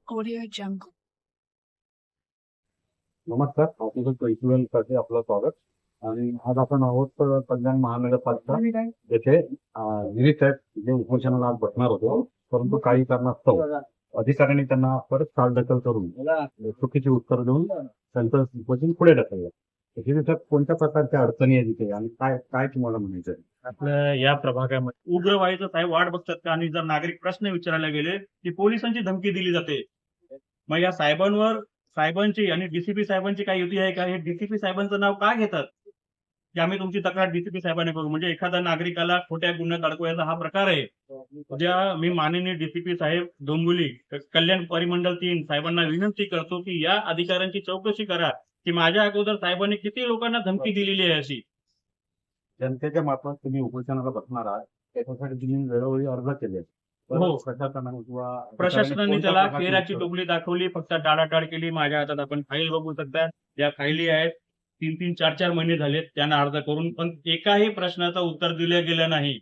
Audio Jungle. नमस्कार, आपलं फेस्टिवलसाठी आपलं स्वागत. आणि आज आपण आहोत कल्याण महानगरपालिका येथे गिरीश साहेब जे उपोषणाला आज बसणार होते, परंतु काही कारणास्तव अधिकाऱ्यांनी त्यांना परत चालढकल करून चुकीची उत्तर देऊन त्यांचं उपोषण पुढे ढकललं. गिरीश साहेब, कोणत्या प्रकारच्या अडचणी आहे तिथे आणि काय काय तुम्हाला म्हणायचं आहे? आपल्या या प्रभागामध्ये उग्रवादीचं साहेब वाट बघतात का? आणि जर नागरिक प्रश्न विचारायला गेले की पोलिसांची धमकी दिली जाते. मग या साहेबांची आणि डीसीपी साहेबांची काय युती आहे का? हे डीसीपी साहेबांचं नाव का घेतात की आम्ही तुमची तक्रार डीसीपी साहेबांनी करू? म्हणजे एखाद्या नागरिकाला खोट्या गुन्ह्यात अडकवायचा हा प्रकार आहे. उद्या मी माननीय डीसीपी साहेब डोंबिवली कल्याण परिमंडळ 3 साहेबांना विनंती करतो की या अधिकाऱ्यांची चौकशी करा की माझ्या अगोदर साहेबांनी किती लोकांना धमकी दिलेली आहे अशी. जनतेच्या मार्फत तुम्ही उपोषणाला बसणार आहात, त्याच्यासाठी तुम्ही वेळोवेळी अर्ज केले. हो. प्रशासनाने किंवा प्रशासनाने कोणत्या त्याला प्रकारचे केराची उत्तर- टोपली दाखवली, फक्त टाळाटाळ केली. माझ्या हातात आपण फाईल बघू शकता. या फाईली आहेत. 3-3, 4-4 महिने झालेत त्यांना अर्ज करून, पण एकाही प्रश्नाचं उत्तर दिलं गेलं नाही.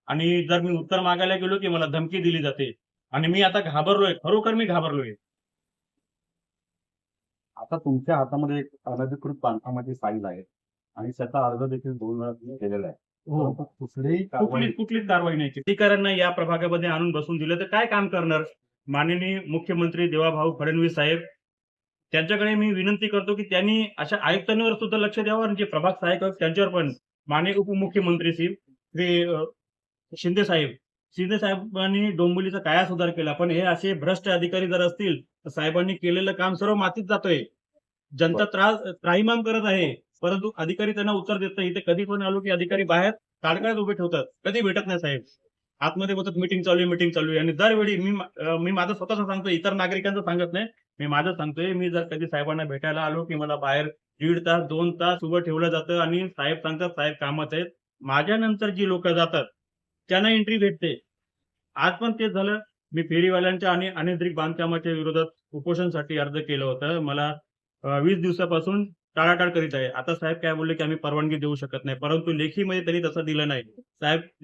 आणि जर मी उत्तर मागायला गेलो की मला धमकी दिली जाते. आणि मी आता घाबरलोय, खरोखर मी घाबरलोय. आता तुमच्या हातामध्ये एक अनधिकृत बांधकामाची फाईल आहे आणि त्याचा अर्ज देखील 2 वेळा तुम्ही केलेला आहे. हो. परंतु कुठलीही कारवाई कुठलीच कारवाई नाही केली. अधिकाऱ्यांना या प्रभागामध्ये आणून बसून दिलं तर काय काम करणार? माननीय मुख्यमंत्री देवाभाऊ फडणवीस साहेब, त्यांच्याकडे मी विनंती करतो की त्यांनी अशा आयुक्तांवर सुद्धा लक्ष द्यावं आणि जे प्रभाग सहाय्यक आहेत त्यांच्यावर पण. माननीय उपमुख्यमंत्री श्री शिंदे साहेबांनी डोंबिवलीचा काया सुधार केला, पण हे असे भ्रष्ट अधिकारी जर असतील तर साहेबांनी केलेलं काम सर्व मातीत जातोय. जनता त्राहिमाम करत आहे, परंतु अधिकारी त्यांना उत्तर देत नाही. इथे कधी पण आलो की अधिकारी बाहेर ताडकाळात उभे ठेवतात, कधी भेटत नाही साहेब. आतमध्ये बोलतात मीटिंग चालू आहे. आणि दरवेळी मी माझं स्वतःच सांगतोय, इतर नागरिकांचं सांगत नाही. मी माझं सांगतोय, मी जर कधी साहेबांना भेटायला आलो की मला बाहेर 1.5 तास 2 तास उभं ठेवलं जातं आणि साहेब सांगतात साहेब कामात आहेत. माझ्यानंतर जी लोक जातात त्यांना एंट्री भेटते. आज पण तेच झालं. मी फेरीवाल्यांच्या आणि अनधिकृत बांधकामाच्या विरोधात उपोषणासाठी अर्ज केलं होतं. मला 20 दिवसापासून टाळाटाळ करीत आहे. आता साहेब काय बोलले की आम्ही परवानगी देऊ शकत नाही, परंतु लेखीमध्ये त्यांनी तसं दिलं नाही.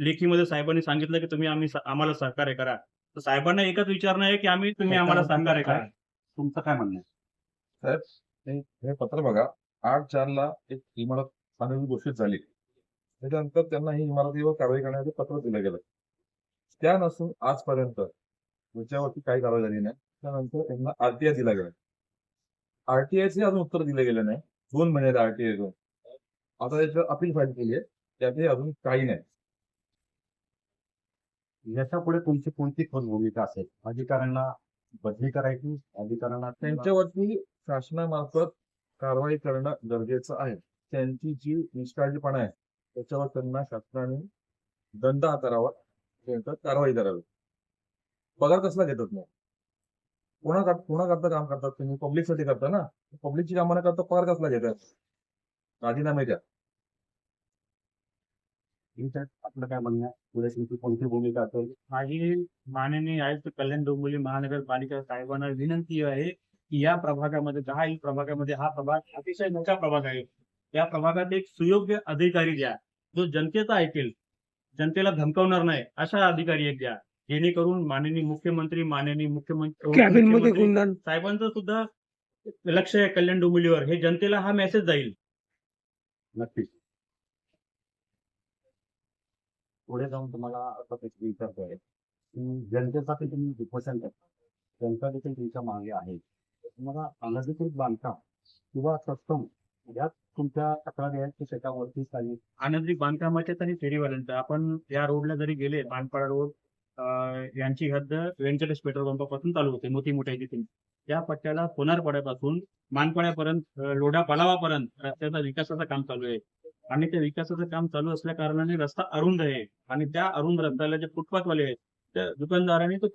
लेखीमध्ये साहेबांनी सांगितलं की तुम्ही आम्हाला सहकार्य करा. तर साहेबांना एकच विचारणं आहे की तुम्ही आम्हाला सहकार्य करा. तुमचं काय म्हणणं आहे? साहेब, हे पत्र बघा. 8/4 एक इमारत बांधणी घोषित झाली. त्याच्यानंतर त्यांना ही इमारतीवर कारवाई करण्याचे पत्र दिलं गेलं. त्या नसून आजपर्यंत त्याच्यावरती काही कारवाई झाली नाही. त्यानंतर त्यांना आरटीआय दिला गेला. आरटीआयचे अजून उत्तर दिलं गेलं नाही. 2 महिने आरटीआय घेऊन. आता त्याच्यावर अपील फाईल केली आहे. त्यातही अजून काही नाही. याच्यापुढे तुमची कोणती ठोस भूमिका असेल? अधिकाऱ्यांना बदली करायची, अधिकाऱ्यांना त्यांच्यावरती शासनामार्फत कारवाई करणं गरजेचं आहे. त्यांची जी निष्काळजीपणा आहे त्याच्यावर त्यांना शासनाने दंड आकारावा, त्यांच्यावर कारवाई करावी. पगार कसला घेतात मग? कोणाकरता काम करतात तुम्ही? पब्लिकसाठी करता ना. पब्लिकची कामं न करता पगार कसला घेतात? राजीनामे द्या. आपलं काय म्हणणं आहे? पुढे तुमची कोणती भूमिका असेल? माझी माननीय आयुक्त कल्याण डोंबिवली महानगरपालिका साहेबांना विनंती आहे की या प्रभागामध्ये 10 प्रभागामध्ये हा प्रभाग अतिशय मोठा प्रभाग आहे. या प्रभागात एक सुयोग्य अधिकारी द्या, जो जनतेचा ऐकेल, जनतेला धमकावणार नाही, अशा अधिकारी एक द्या, जेणेकरून माननीय मुख्यमंत्री साहेबांचं सुद्धा लक्ष आहे कल्याण डोंबिवलीवर. हे जनतेला हा मेसेज जाईल. नक्कीच. पुढे जाऊन तुम्हाला असं प्रश्न विचारतोय की जनतेसाठी तुम्ही उपोषण करता, जनता देखील तुमच्या मागे आहे. तुम्हाला अनधिकृत बांधकाम किंवा तत्सम यात तुमच्या तक्रारी आहेत की त्याच्यावरती काही अनधिकृत बांधकामाच्या आणि फेरीवाल्यांचा. आपण या रोडला जरी गेले, मानपाडा रोड, यांची हद्द व्यंकटेश पेट्रोल पंपापासून चालू होते, मोठी तिथे. या पट्ट्याला सोनारपाड्यापासून मानपाड्यापर्यंत, लोढा पलावापर्यंत रस्त्याचा विकासाचं काम चालू आहे. आणि त्या विकासाचं काम चालू असल्या कारणाने रस्ता अरुंद आहे. आणि त्या अरुंद रस्त्याला जे फुटपाथवाले आहेत, त्या दुकानदारांनी तो